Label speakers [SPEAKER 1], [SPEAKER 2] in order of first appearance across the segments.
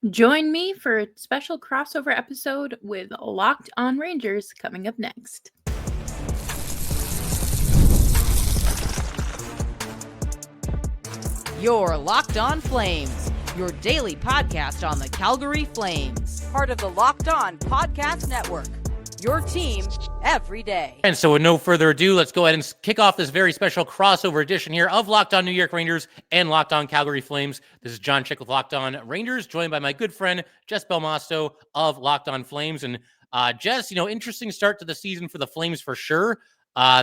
[SPEAKER 1] Join me for a special crossover episode with Locked On Rangers coming up next.
[SPEAKER 2] Your Locked On Flames, your daily podcast on the Calgary Flames. Part of the Locked On Podcast Network, your team every day.
[SPEAKER 3] And so with no further ado, let's go ahead and kick off this very special crossover edition here of Locked On New York Rangers and Locked On Calgary Flames. This is John Chik with Locked On Rangers, joined by my good friend, Jess Belmosto of Locked On Flames. And Jess, interesting start to the season for the Flames for sure.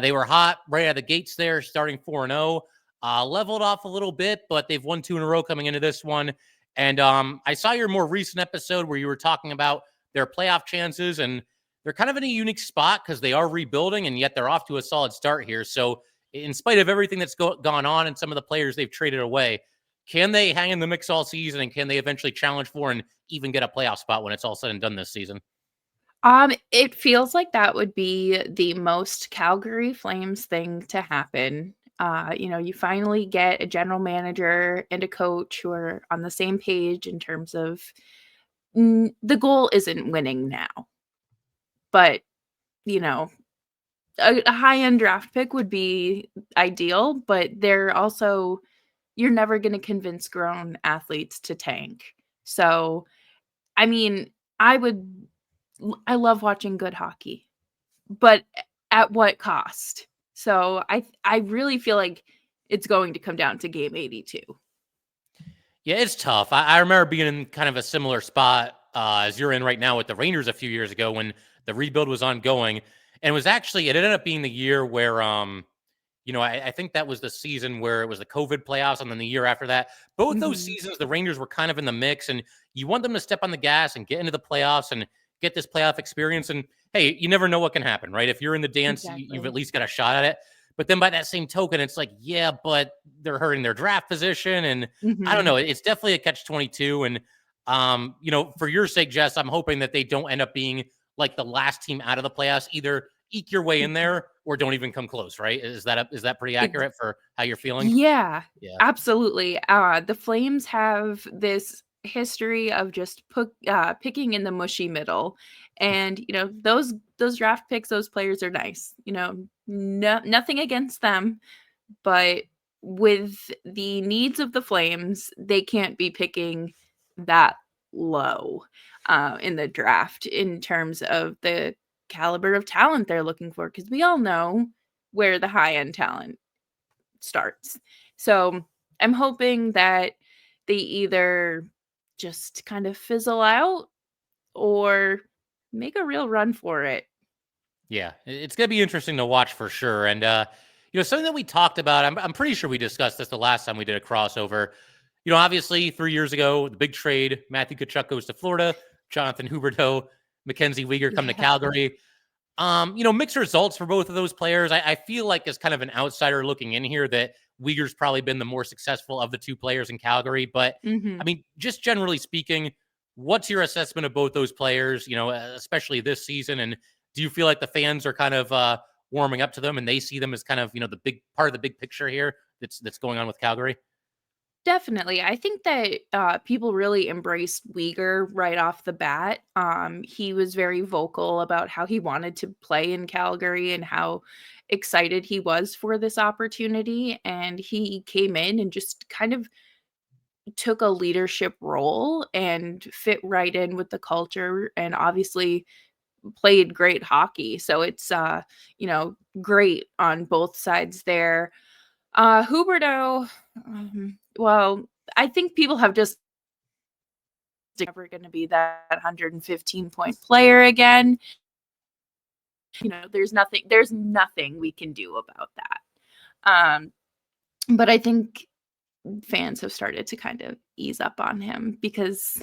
[SPEAKER 3] They were hot right out of the gates there, starting 4-0. Leveled off a little bit, but they've won 2 in a row coming into this one. And I saw your more recent episode where you were talking about their playoff chances, and they're kind of in a unique spot because they are rebuilding, and yet they're off to a solid start here. So in spite of everything that's gone on and some of the players they've traded away, can they hang in the mix all season, and can they eventually challenge for and even get a playoff spot when it's all said and done this season?
[SPEAKER 1] It feels like that would be the most Calgary Flames thing to happen. You finally get a general manager and a coach who are on the same page in terms of the goal isn't winning now. But, a high-end draft pick would be ideal, but you're never going to convince grown athletes to tank. So, I mean, I love watching good hockey, but at what cost? So I really feel like it's going to come down to game 82.
[SPEAKER 3] Yeah, it's tough. I remember being in kind of a similar spot as you're in right now with the Rangers a few years ago when the rebuild was ongoing. And it ended up being the year where, I think that was the season where it was the COVID playoffs. And then the year after that, both those seasons, the Rangers were kind of in the mix, and you want them to step on the gas and get into the playoffs and get this playoff experience. And hey, you never know what can happen, right? If you're in the dance,
[SPEAKER 1] Exactly.
[SPEAKER 3] you've at least got a shot at it. But then by that same token, it's like, yeah, but they're hurting their draft position. And I don't know. It's definitely a catch-22. And, for your sake, Jess, I'm hoping that they don't end up being like the last team out of the playoffs. Either eke your way in there or don't even come close, right? Is that pretty accurate for how you're feeling?
[SPEAKER 1] Yeah, absolutely. The Flames have this history of just picking in the mushy middle. And, those draft picks, those players are nice. Nothing against them, but with the needs of the Flames, they can't be picking that low in the draft in terms of the caliber of talent they're looking for, because we all know where the high-end talent starts. So I'm hoping that they either just kind of fizzle out or make a real run for it.
[SPEAKER 3] Yeah, it's going to be interesting to watch for sure. And, something that we talked about, I'm pretty sure we discussed this the last time we did a crossover. Obviously 3 years ago, the big trade, Matthew Tkachuk goes to Florida, Jonathan Huberdeau, Mackenzie Weegar come to Calgary. Mixed results for both of those players. I feel like as kind of an outsider looking in here that Weegar's probably been the more successful of the two players in Calgary. But I mean, just generally speaking, what's your assessment of both those players, especially this season? And do you feel like the fans are kind of warming up to them and they see them as kind of, the big part of the big picture here that's going on with Calgary?
[SPEAKER 1] Definitely. I think that people really embraced Weegar right off the bat. He was very vocal about how he wanted to play in Calgary and how excited he was for this opportunity. And he came in and just kind of took a leadership role and fit right in with the culture, and obviously played great hockey. So it's great on both sides there. Huberdeau, well, I think people have just never going to be that 115-point player again. There's nothing we can do about that. But I think fans have started to kind of ease up on him because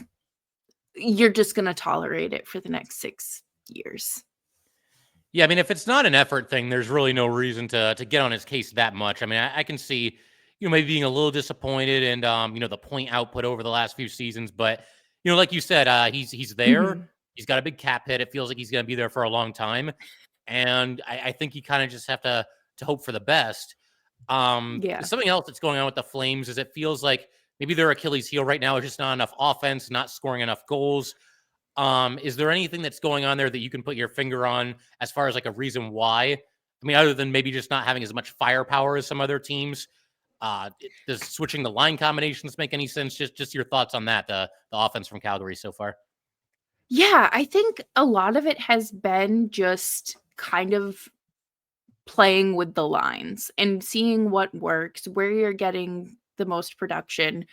[SPEAKER 1] you're just going to tolerate it for the next 6 years.
[SPEAKER 3] Yeah, I mean, if it's not an effort thing, there's really no reason to get on his case that much. I mean, I can see, maybe being a little disappointed and, the point output over the last few seasons. But, like you said, he's there. He's got a big cap hit. It feels like he's going to be there for a long time. And I think you kind of just have to hope for the best. Something else that's going on with the Flames is it feels like maybe their Achilles heel right now is just not enough offense, not scoring enough goals. Is there anything that's going on there that you can put your finger on as far as like a reason why? I mean, other than maybe just not having as much firepower as some other teams. Does switching the line combinations make any sense? Just your thoughts on that, the offense from Calgary so far.
[SPEAKER 1] Yeah, I think a lot of it has been just kind of playing with the lines and seeing what works, where you're getting the most production.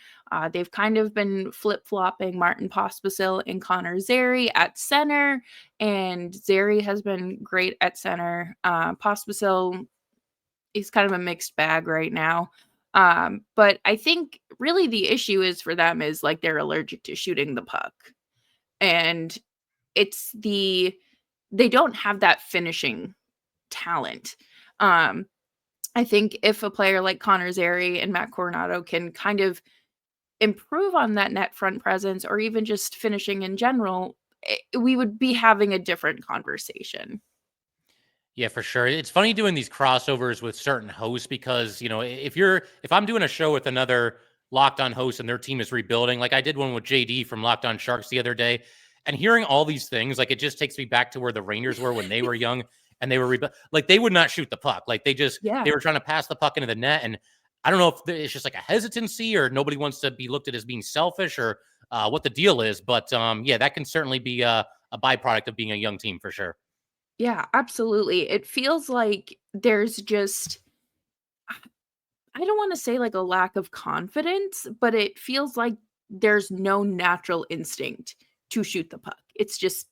[SPEAKER 1] They've kind of been flip-flopping Martin Pospisil and Connor Zary at center, and Zary has been great at center. Pospisil is kind of a mixed bag right now. But I think really the issue is for them is like they're allergic to shooting the puck. And they don't have that finishing talent. Um, I think if a player like Connor Zary and Matt Coronado can kind of improve on that net front presence or even just finishing in general, we would be having a different conversation.
[SPEAKER 3] Yeah, for sure. It's funny doing these crossovers with certain hosts because, if I'm doing a show with another Locked On host and their team is rebuilding, like I did one with JD from Locked On Sharks the other day, and hearing all these things, like it just takes me back to where the Rangers were when they were young and they were like they would not shoot the puck. Like they were trying to pass the puck into the net. And I don't know if it's just like a hesitancy or nobody wants to be looked at as being selfish or what the deal is. But yeah, that can certainly be a byproduct of being a young team for sure.
[SPEAKER 1] Yeah, absolutely. It feels like there's just I don't want to say like a lack of confidence, but it feels like there's no natural instinct to shoot the puck. It's just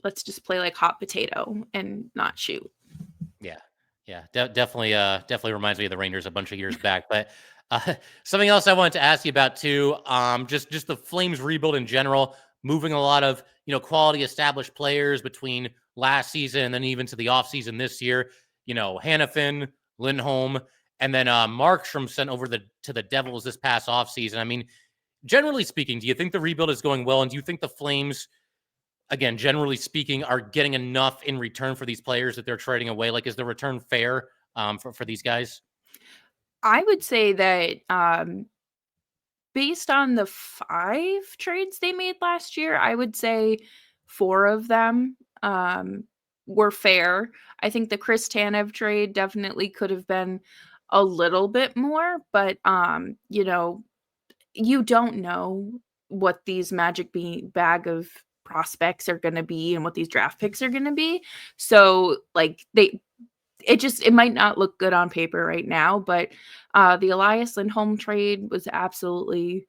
[SPEAKER 1] let's just play like hot potato and not shoot.
[SPEAKER 3] Yeah. Yeah. Definitely reminds me of the Rangers a bunch of years back. But something else I wanted to ask you about too, just the Flames rebuild in general, moving a lot of, quality established players between last season and then even to the offseason this year, Hannafin, Lindholm, and then Markstrom sent over to the Devils this past offseason. I mean, generally speaking, do you think the rebuild is going well? And do you think the Flames, again, generally speaking, are getting enough in return for these players that they're trading away? Like, is the return fair for these guys?
[SPEAKER 1] I would say that based on the 5 trades they made last year, I would say 4 of them were fair. I think the Chris Tanev trade definitely could have been a little bit more, but you don't know what these bag of prospects are going to be and what these draft picks are going to be. So like it might not look good on paper right now, but the Elias Lindholm trade was absolutely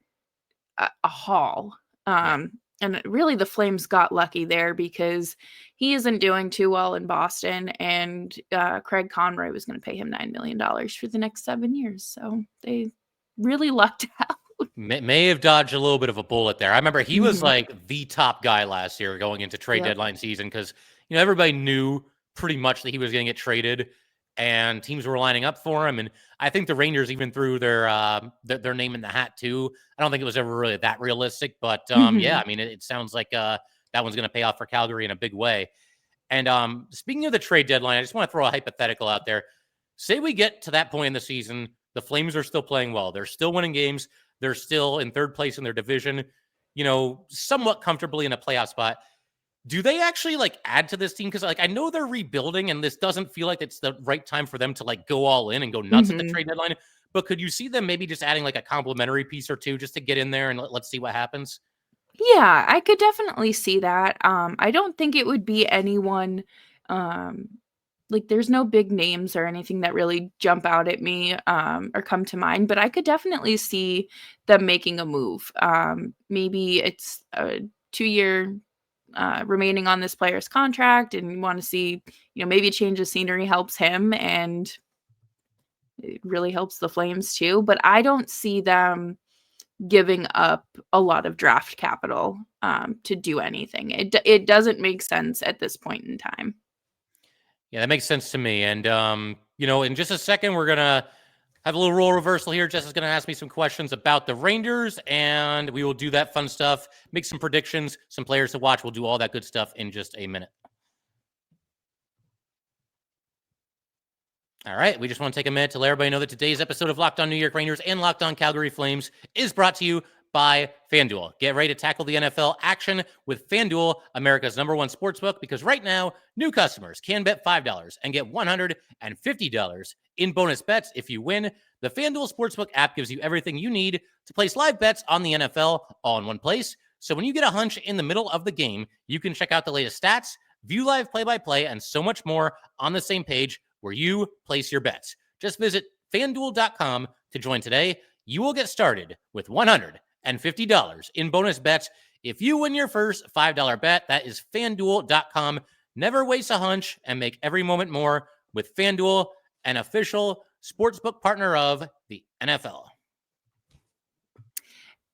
[SPEAKER 1] a haul.
[SPEAKER 3] Yeah.
[SPEAKER 1] And really the Flames got lucky there because he isn't doing too well in Boston, and Craig Conroy was going to pay him $9 million for the next 7 years. So they really lucked out.
[SPEAKER 3] May have dodged a little bit of a bullet there. I remember he was
[SPEAKER 1] Mhm.
[SPEAKER 3] like the top guy last year going into trade
[SPEAKER 1] Yep.
[SPEAKER 3] deadline season because everybody knew pretty much that he was going to get traded, and teams were lining up for him. And I think the Rangers even threw their name in the hat too. I don't think it was ever really that realistic, but yeah,
[SPEAKER 1] Mhm.
[SPEAKER 3] I mean it sounds like that one's going to pay off for Calgary in a big way. And speaking of the trade deadline, I just want to throw a hypothetical out there. Say we get to that point in the season, the Flames are still playing well. They're still winning games. They're still in third place in their division, somewhat comfortably in a playoff spot. Do they actually like add to this team? Because like I know they're rebuilding, and this doesn't feel like it's the right time for them to like go all in and go nuts at the
[SPEAKER 1] Mhm.
[SPEAKER 3] trade deadline. But could you see them maybe just adding like a complimentary piece or two just to get in there and let's see what happens?
[SPEAKER 1] Yeah, I could definitely see that. I don't think it would be anyone um like there's no big names or anything that really jump out at me or come to mind, but I could definitely see them making a move. Maybe it's a 2-year remaining on this player's contract and you want to see, maybe a change of scenery helps him and it really helps the Flames too, but I don't see them giving up a lot of draft capital to do anything. It doesn't make sense at this point in time.
[SPEAKER 3] Yeah, that makes sense to me. And in just a second, we're gonna have a little role reversal here. Jess is gonna ask me some questions about the Rangers, and we will do that fun stuff, make some predictions, some players to watch. We'll do all that good stuff in just a minute. All right. We just want to take a minute to let everybody know that today's episode of Locked On New York Rangers and Locked On Calgary Flames is brought to you by FanDuel. Get ready to tackle the NFL action with FanDuel, America's #1 sportsbook, because right now, new customers can bet $5 and get $150 in bonus bets if you win. The FanDuel Sportsbook app gives you everything you need to place live bets on the NFL all in one place. So when you get a hunch in the middle of the game, you can check out the latest stats, view live play-by-play, and so much more on the same page where you place your bets. Just visit FanDuel.com to join today. You will get started with $150 in bonus bets if you win your first $5 bet. That is FanDuel.com. Never waste a hunch and make every moment more with FanDuel, an official sportsbook partner of the NFL.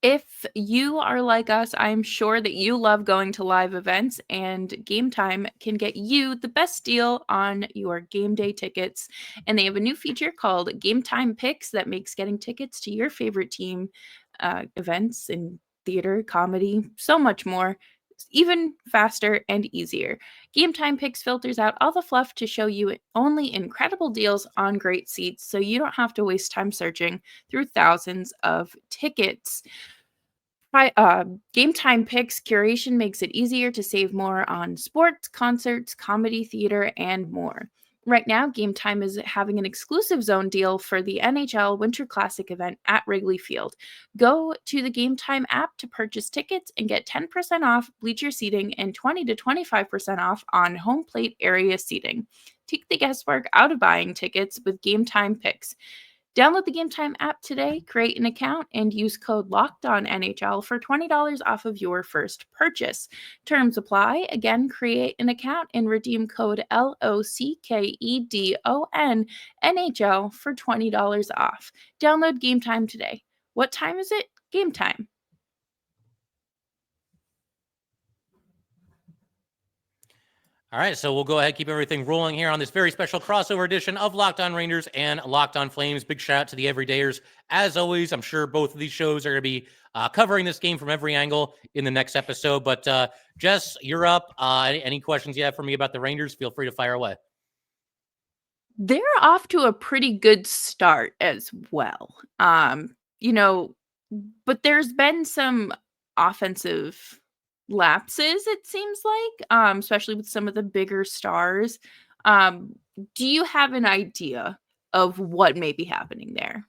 [SPEAKER 1] If you are like us, I'm sure that you love going to live events, and Game Time can get you the best deal on your game day tickets. And they have a new feature called Game Time Picks that makes getting tickets to your favorite team events in theater, comedy, so much more, even faster and easier. Game Time Picks filters out all the fluff to show you only incredible deals on great seats, so you don't have to waste time searching through thousands of tickets. Game Time Picks curation makes it easier to save more on sports, concerts, comedy, theater, and more. Right now, Game Time is having an exclusive zone deal for the NHL Winter Classic event at Wrigley Field. Go to the Game Time app to purchase tickets and get 10% off bleacher seating and 20 to 25% off on home plate area seating. Take the guesswork out of buying tickets with Game Time Picks. Download the Game Time app today, create an account, and use code LOCKEDONNHL for $20 off of your first purchase. Terms apply. Again, create an account and redeem code LOCKEDONNHL for $20 off. Download Game Time today. What time is it? Game time.
[SPEAKER 3] All right, so we'll go ahead and keep everything rolling here on this very special crossover edition of Locked On Rangers and Locked On Flames. Big shout out to the everydayers. As always, I'm sure both of these shows are going to be covering this game from every angle in the next episode. But Jess, you're up. Any questions you have for me about the Rangers, feel free to fire away.
[SPEAKER 1] They're off to a pretty good start as well. But there's been some offensive lapses, it seems like, especially with some of the bigger stars. Do you have an idea of what may be happening there?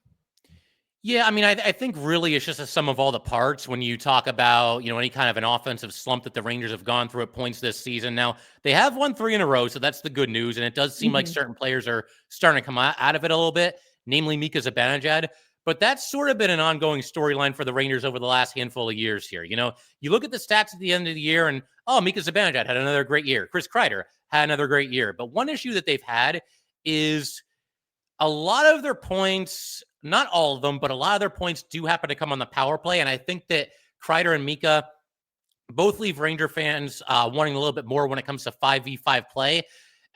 [SPEAKER 3] Yeah, I mean, I think really it's just a sum of all the parts when you talk about, any kind of an offensive slump that the Rangers have gone through at points this season. Now, they have won 3 in a row, so that's the good news. And it does seem like certain players are starting to come out of it a little bit, namely Mika Zibanejad. But that's sort of been an ongoing storyline for the Rangers over the last handful of years here. You look at the stats at the end of the year and, Mika Zibanejad had another great year. Chris Kreider had another great year. But one issue that they've had is a lot of their points, not all of them, but a lot of their points do happen to come on the power play. And I think that Kreider and Mika both leave Ranger fans wanting a little bit more when it comes to 5v5 play.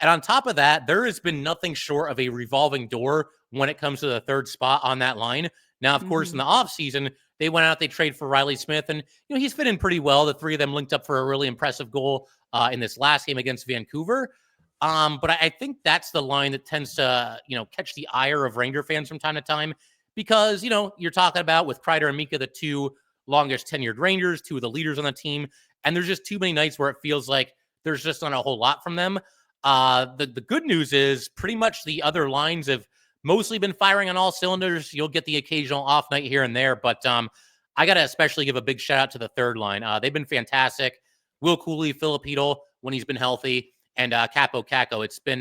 [SPEAKER 3] And on top of that, there has been nothing short of a revolving door when it comes to the third spot on that line. Now, of course, in the offseason, they went out, they traded for Riley Smith, and he's fit in pretty well. The three of them linked up for a really impressive goal in this last game against Vancouver. But I think that's the line that tends to, catch the ire of Ranger fans from time to time because, you're talking about with Kreider and Mika, the two longest tenured Rangers, two of the leaders on the team, and there's just too many nights where it feels like there's just not a whole lot from them. The good news is pretty much the other lines have mostly been firing on all cylinders. You'll get the occasional off night here and there, but I got to especially give a big shout out to the third line. They've been fantastic. Will Cooley, Filipino when he's been healthy, and Capo Caco. It's been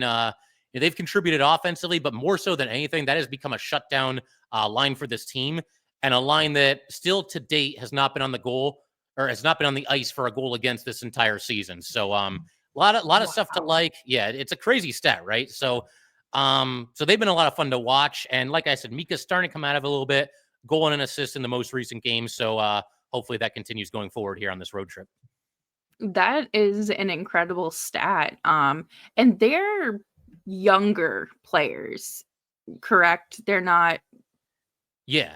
[SPEAKER 3] they've contributed offensively, but more so than anything, that has become a shutdown line for this team and a line that still to date has not been on the goal or has not been on the ice for a goal against this entire season. So a lot of stuff to like. Yeah, it's a crazy stat, right? So they've been a lot of fun to watch. And like I said, Mika's starting to come out of it a little bit, goal and an assist in the most recent game. So hopefully that continues going forward here on this road trip.
[SPEAKER 1] That is an incredible stat. And they're younger players, correct? They're not.
[SPEAKER 3] Yeah.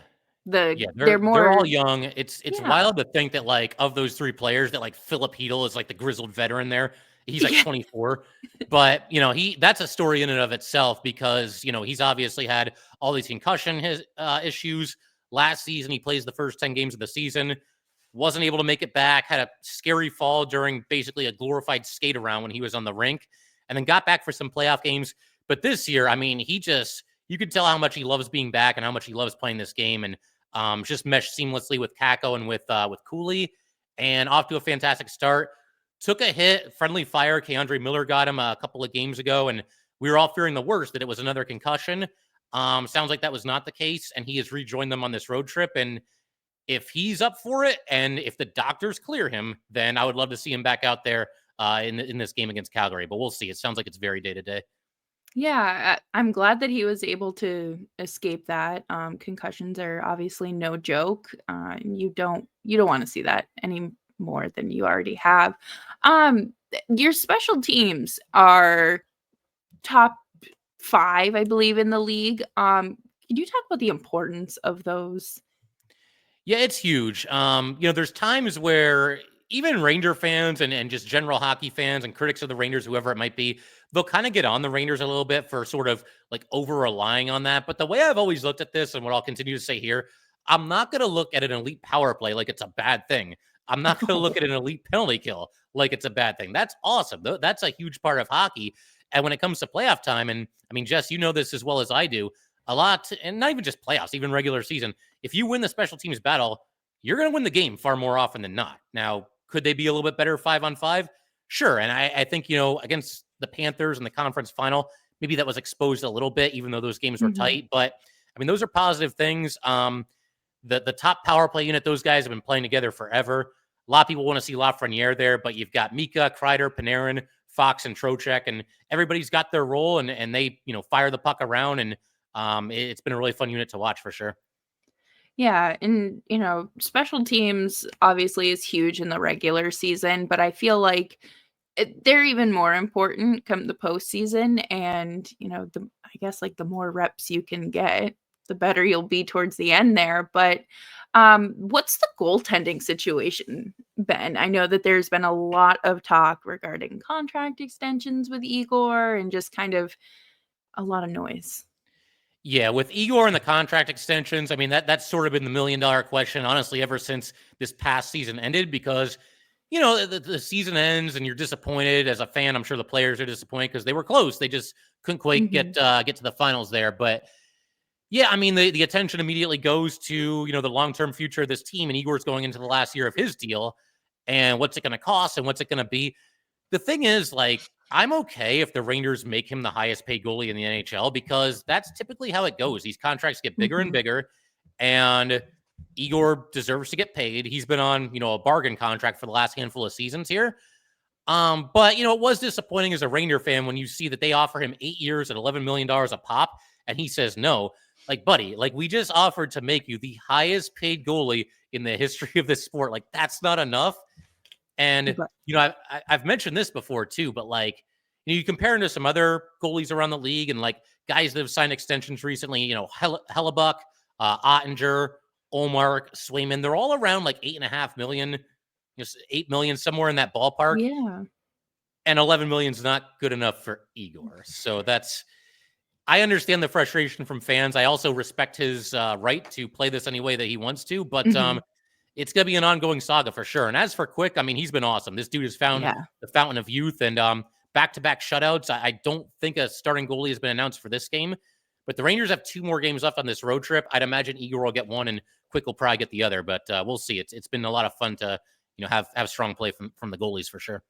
[SPEAKER 1] They're more.
[SPEAKER 3] They're all young. It's wild to think that like of those three players that like Filip Chytil is like the grizzled veteran there. He's like 24. But, that's a story in and of itself because, he's obviously had all these concussion issues. Last season, he plays the first 10 games of the season, wasn't able to make it back, had a scary fall during basically a glorified skate around when he was on the rink, and then got back for some playoff games. But this year, I mean, you could tell how much he loves being back and how much he loves playing this game, and just meshed seamlessly with Kako and with Cooley, and off to a fantastic start. Took a hit, friendly fire. Keandre Miller got him a couple of games ago, and we were all fearing the worst, that it was another concussion. Sounds like that was not the case, and he has rejoined them on this road trip. And if he's up for it, and if the doctors clear him, then I would love to see him back out there in this game against Calgary. But we'll see. It sounds like it's very day to day.
[SPEAKER 1] Yeah, I'm glad that he was able to escape that. Concussions are obviously no joke. You don't want to see that any more than you already have. Your special teams are top 5, I believe, in the league. Can you talk about the importance of those?
[SPEAKER 3] Yeah, it's huge. There's times where even Ranger fans and just general hockey fans and critics of the Rangers, whoever it might be, they'll kind of get on the Rangers a little bit for sort of like over relying on that. But the way I've always looked at this, and what I'll continue to say here, I'm not going to look at an elite power play like it's a bad thing. I'm not going to look at an elite penalty kill like it's a bad thing. That's awesome. That's a huge part of hockey. And when it comes to playoff time, and I mean, Jess, you know this as well as I do, a lot, and not even just playoffs, even regular season, if you win the special teams battle, you're going to win the game far more often than not. Now, could they be a little bit better 5-on-5? Sure. And I think, against the Panthers in the conference final, maybe that was exposed a little bit, even though those games were tight. But I mean, those are positive things. The top power play unit, those guys have been playing together forever. A lot of people want to see Lafreniere there, but you've got Mika, Kreider, Panarin, Fox, and Trocheck, and everybody's got their role, and they, fire the puck around, and it's been a really fun unit to watch for sure.
[SPEAKER 1] Yeah, and special teams obviously is huge in the regular season, but I feel like they're even more important come the postseason. And I guess like the more reps you can get, the better you'll be towards the end there. But what's the goaltending situation, Ben? I know that there's been a lot of talk regarding contract extensions with Igor and just kind of a lot of noise.
[SPEAKER 3] Yeah, with Igor and the contract extensions, I mean, that's sort of been the $1 million question, honestly, ever since this past season ended, because, the season ends and you're disappointed as a fan. I'm sure the players are disappointed because they were close. They just couldn't quite get to the finals there. But yeah, I mean, the attention immediately goes to, the long-term future of this team, and Igor's going into the last year of his deal, and what's it going to cost and what's it going to be? The thing is, like, I'm okay if the Rangers make him the highest paid goalie in the NHL, because that's typically how it goes. These contracts get bigger and bigger, and Igor deserves to get paid. He's been on, a bargain contract for the last handful of seasons here. But, it was disappointing as a Ranger fan when you see that they offer him 8 years at $11 million a pop, and he says no. Like, buddy, like, we just offered to make you the highest paid goalie in the history of this sport. Like, that's not enough. And, I've mentioned this before too, but like, you compare him to some other goalies around the league and like guys that have signed extensions recently, Hellebuck, Ottinger, Olmark, Swayman, they're all around like 8.5 million, 8 million, somewhere in that ballpark.
[SPEAKER 1] Yeah.
[SPEAKER 3] And 11 million is not good enough for Igor. So I understand the frustration from fans. I also respect his right to play this any way that he wants to, but it's going to be an ongoing saga for sure. And as for Quick, I mean, he's been awesome. This dude has found the fountain of youth, and back-to-back shutouts. I don't think a starting goalie has been announced for this game, but the Rangers have 2 more games left on this road trip. I'd imagine Igor will get one and Quick will probably get the other, but we'll see. It's been a lot of fun to have strong play from the goalies for sure.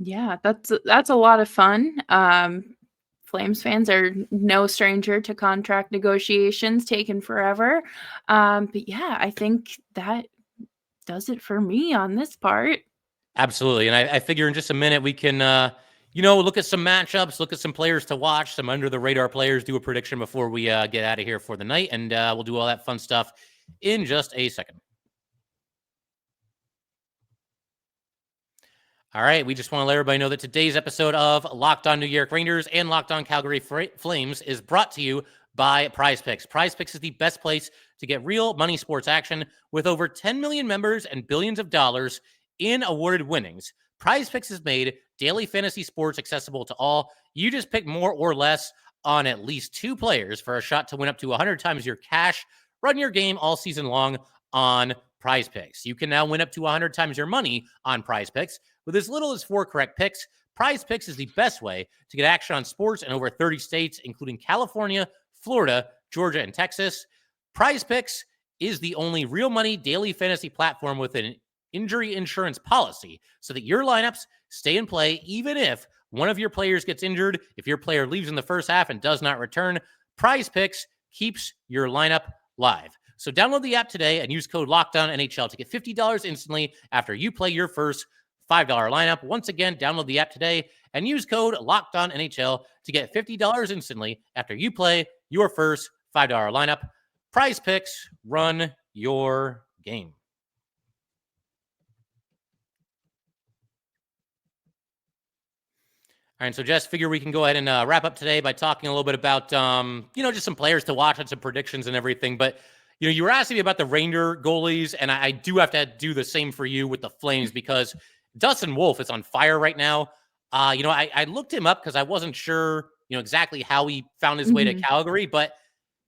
[SPEAKER 1] Yeah, that's a lot of fun. Flames fans are no stranger to contract negotiations taking forever. But yeah, I think that does it for me on this part.
[SPEAKER 3] Absolutely. And I figure in just a minute we can, look at some matchups, look at some players to watch, some under the radar players, do a prediction before we get out of here for the night. And we'll do all that fun stuff in just a second. All right. We just want to let everybody know that today's episode of Locked On New York Rangers and Locked On Calgary Flames is brought to you by Prize Picks. Prize Picks is the best place to get real money sports action with over 10 million members and billions of dollars in awarded winnings. Prize Picks is made daily fantasy sports accessible to all. You just pick more or less on at least 2 players for a shot to win up to 100 times your cash. Run your game all season long on Prize Picks. You can now win up to 100 times your money on Prize Picks with as little as 4 correct picks. Prize Picks is the best way to get action on sports in over 30 states, including California, Florida, Georgia, and Texas. Prize Picks is the only real money daily fantasy platform with an injury insurance policy so that your lineups stay in play even if one of your players gets injured. If your player leaves in the first half and does not return, Prize Picks keeps your lineup live. So download the app today and use code LOCKEDONNHL to get $50 instantly after you play your first $5 lineup. Once again, download the app today and use code LOCKEDONNHL to get $50 instantly after you play your first $5 lineup. Prize Picks, run your game. All right, so Jess, figure we can go ahead and wrap up today by talking a little bit about, just some players to watch and some predictions and everything. But, you were asking me about the Ranger goalies, and I do have to do the same for you with the Flames because Dustin Wolf is on fire right now. I looked him up because I wasn't sure, exactly how he found his way to Calgary, but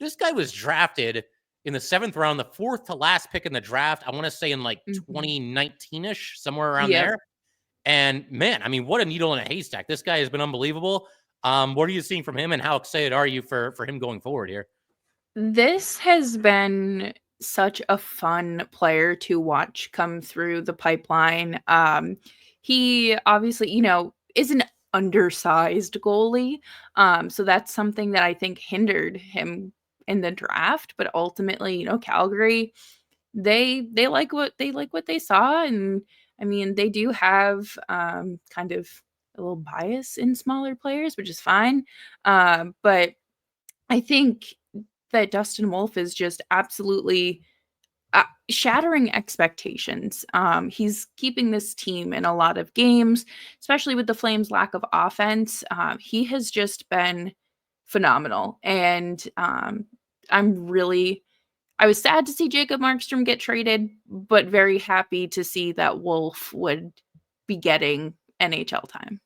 [SPEAKER 3] this guy was drafted in the 7th round, the 4th to last pick in the draft. I want to say in like 2019-ish, somewhere around there. And man, I mean, what a needle in a haystack. This guy has been unbelievable. What are you seeing from him, and how excited are you for him going forward here?
[SPEAKER 1] This has been such a fun player to watch come through the pipeline. He obviously, is an undersized goalie. So that's something that I think hindered him in the draft. But ultimately, Calgary, they like what they saw, and I mean, they do have kind of a little bias in smaller players, which is fine. But I think that Dustin Wolf is just absolutely shattering expectations. He's keeping this team in a lot of games, especially with the Flames' lack of offense. He has just been phenomenal. And I was sad to see Jacob Markstrom get traded, but very happy to see that Wolf would be getting NHL time.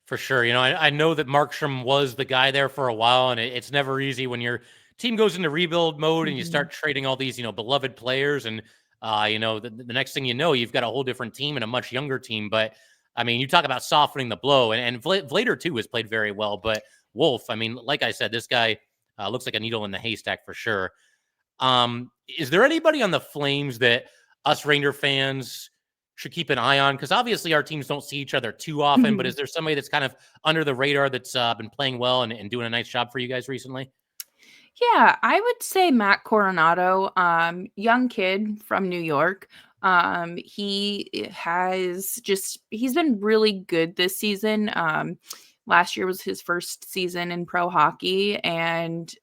[SPEAKER 3] For sure. I know that Markstrom was the guy there for a while, and it's never easy when your team goes into rebuild mode and you start trading all these, beloved players. And, the next thing you know, you've got a whole different team and a much younger team. But, I mean, you talk about softening the blow. And Vlader, too, has played very well. But Wolf, I mean, like I said, this guy looks like a needle in the haystack for sure. Is there anybody on the Flames that us Ranger fans should keep an eye on? Because obviously our teams don't see each other too often, but is there somebody that's kind of under the radar that's been playing well and doing a nice job for you guys recently?
[SPEAKER 1] Yeah, I would say Matt Coronado, young kid from New York. He's been really good this season. Last year was his first season in pro hockey, and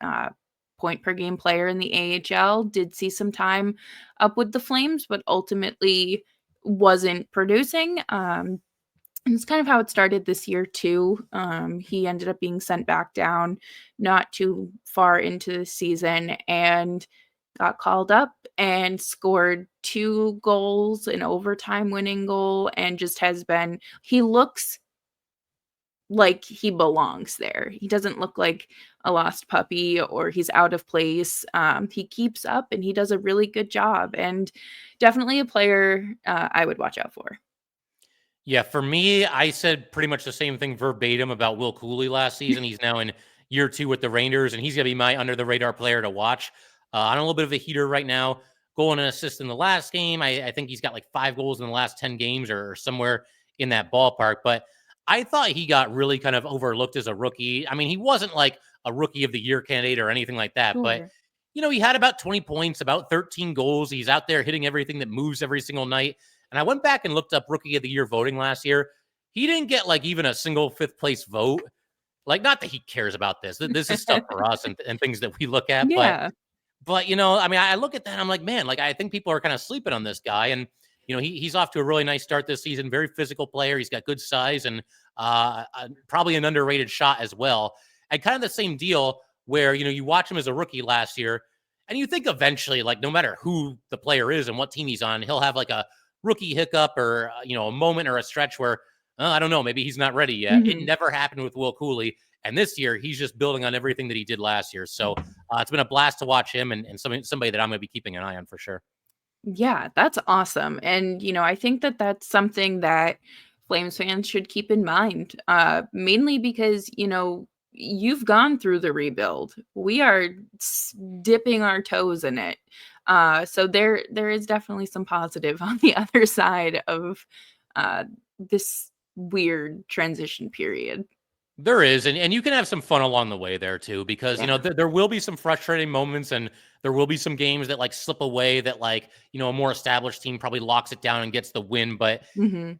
[SPEAKER 1] point per game player in the AHL. Did see some time up with the Flames, but ultimately wasn't producing. And it's kind of how it started this year too. He ended up being sent back down not too far into the season and got called up and scored 2 goals, an overtime winning goal, and he looks like he belongs there. He doesn't look like a lost puppy or he's out of place. He keeps up and he does a really good job, and definitely a player I would watch out for.
[SPEAKER 3] Yeah, for me, I said pretty much the same thing verbatim about Will Cooley last season. He's now in year 2 with the Rangers, and he's going to be my under-the-radar player to watch. On a little bit of a heater right now. Goal and an assist in the last game. I think he's got like 5 goals in the last 10 games or somewhere in that ballpark. But I thought he got really kind of overlooked as a rookie. I mean, he wasn't like a rookie of the year candidate or anything like that.
[SPEAKER 1] Sure.
[SPEAKER 3] But, he had about 20 points, about 13 goals. He's out there hitting everything that moves every single night. And I went back and looked up Rookie of the Year voting last year. He didn't get like even a single 5th place vote. Like, not that he cares about this. This is stuff for us and things that we look at.
[SPEAKER 1] Yeah.
[SPEAKER 3] But I mean, I look at that and I'm like, man, like I think people are kind of sleeping on this guy. And, he's off to a really nice start this season. Very physical player. He's got good size and probably an underrated shot as well. And kind of the same deal where, you watch him as a rookie last year and you think eventually, like, no matter who the player is and what team he's on, he'll have like a rookie hiccup or, a moment or a stretch where I don't know. Maybe he's not ready yet. It
[SPEAKER 1] Mhm.
[SPEAKER 3] never happened with Will Cooley. And this year, he's just building on everything that he did last year. So it's been a blast to watch him and somebody that I'm going to be keeping an eye on for sure.
[SPEAKER 1] Yeah, that's awesome. And, I think that that's something that Flames fans should keep in mind, mainly because, you've gone through the rebuild. We are dipping our toes in it. So there is definitely some positive on the other side of uh, this weird transition period.
[SPEAKER 3] There is, and you can have some fun along the way there too, because
[SPEAKER 1] Yeah.
[SPEAKER 3] there will be some frustrating moments, and there will be some games that like slip away that like a more established team probably locks it down and gets the win. But
[SPEAKER 1] Hmm.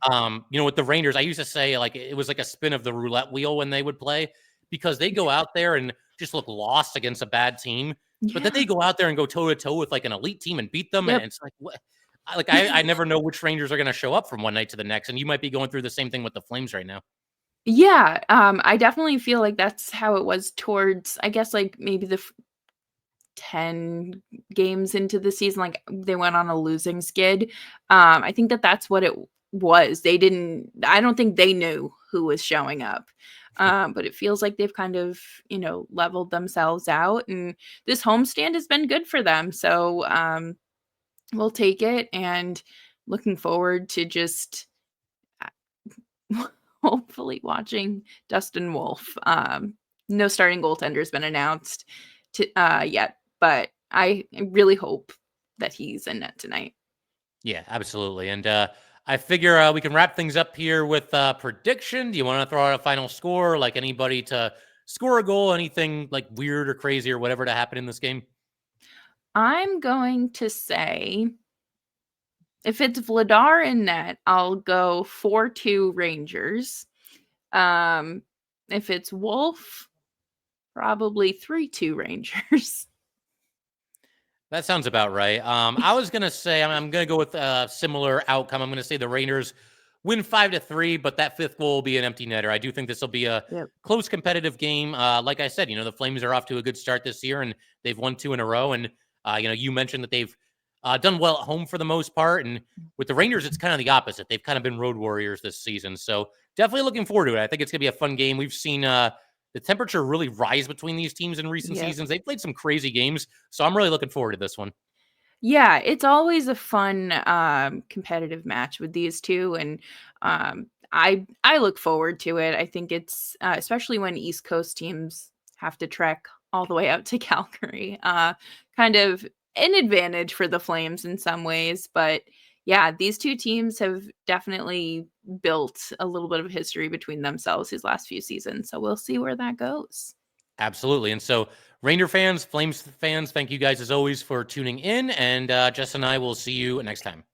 [SPEAKER 3] with the Rangers, I used to say like it was like a spin of the roulette wheel when they would play because they go out there and just look lost against a bad team, but then
[SPEAKER 1] Yeah.
[SPEAKER 3] they go out there and go toe to toe with like an elite team and beat them, and
[SPEAKER 1] Yep.
[SPEAKER 3] it's like what. I never know which Rangers are going to show up from one night to the next, and you might be going through the same thing with the Flames right now.
[SPEAKER 1] Yeah, I definitely feel like that's how it was towards, I guess, like, maybe the 10 games into the season, like, they went on a losing skid. I think that that's what it was. I don't think they knew who was showing up. But it feels like they've kind of, leveled themselves out, and this homestand has been good for them. So, we'll take it, and looking forward to just hopefully watching Dustin Wolf. No starting goaltender's been announced yet, but I really hope that he's in net tonight.
[SPEAKER 3] Yeah, absolutely. And I figure we can wrap things up here with prediction. Do you want to throw out a final score, like anybody to score a goal, anything like weird or crazy or whatever to happen in this game?
[SPEAKER 1] I'm going to say if it's Vladar in net, I'll go 4-2 Rangers. Um, if it's Wolf, probably 3-2 Rangers.
[SPEAKER 3] That sounds about right. I was gonna say I'm gonna go with a similar outcome. I'm gonna say the Rangers win 5-3, but that fifth goal will be an empty netter. I do think this will be a
[SPEAKER 1] Yep.
[SPEAKER 3] close, competitive game. Like I said, the Flames are off to a good start this year, and they've won 2 in a row. And you mentioned that they've done well at home for the most part, and with the Rangers, it's kind of the opposite. They've kind of been road warriors this season, so definitely looking forward to it. I think it's gonna be a fun game. We've seen the temperature really rise between these teams in recent
[SPEAKER 1] Yep.
[SPEAKER 3] seasons. They've played some crazy games, so I'm really looking forward to this one.
[SPEAKER 1] Yeah, it's always a fun, competitive match with these 2, and, I look forward to it. I think it's, especially when East Coast teams have to trek all the way out to Calgary, kind of an advantage for the Flames in some ways, but, yeah, these 2 teams have definitely built a little bit of history between themselves these last few seasons, so we'll see where that goes.
[SPEAKER 3] Absolutely. And so, Ranger fans, Flames fans, thank you guys as always for tuning in. And Jess and I will see you next time.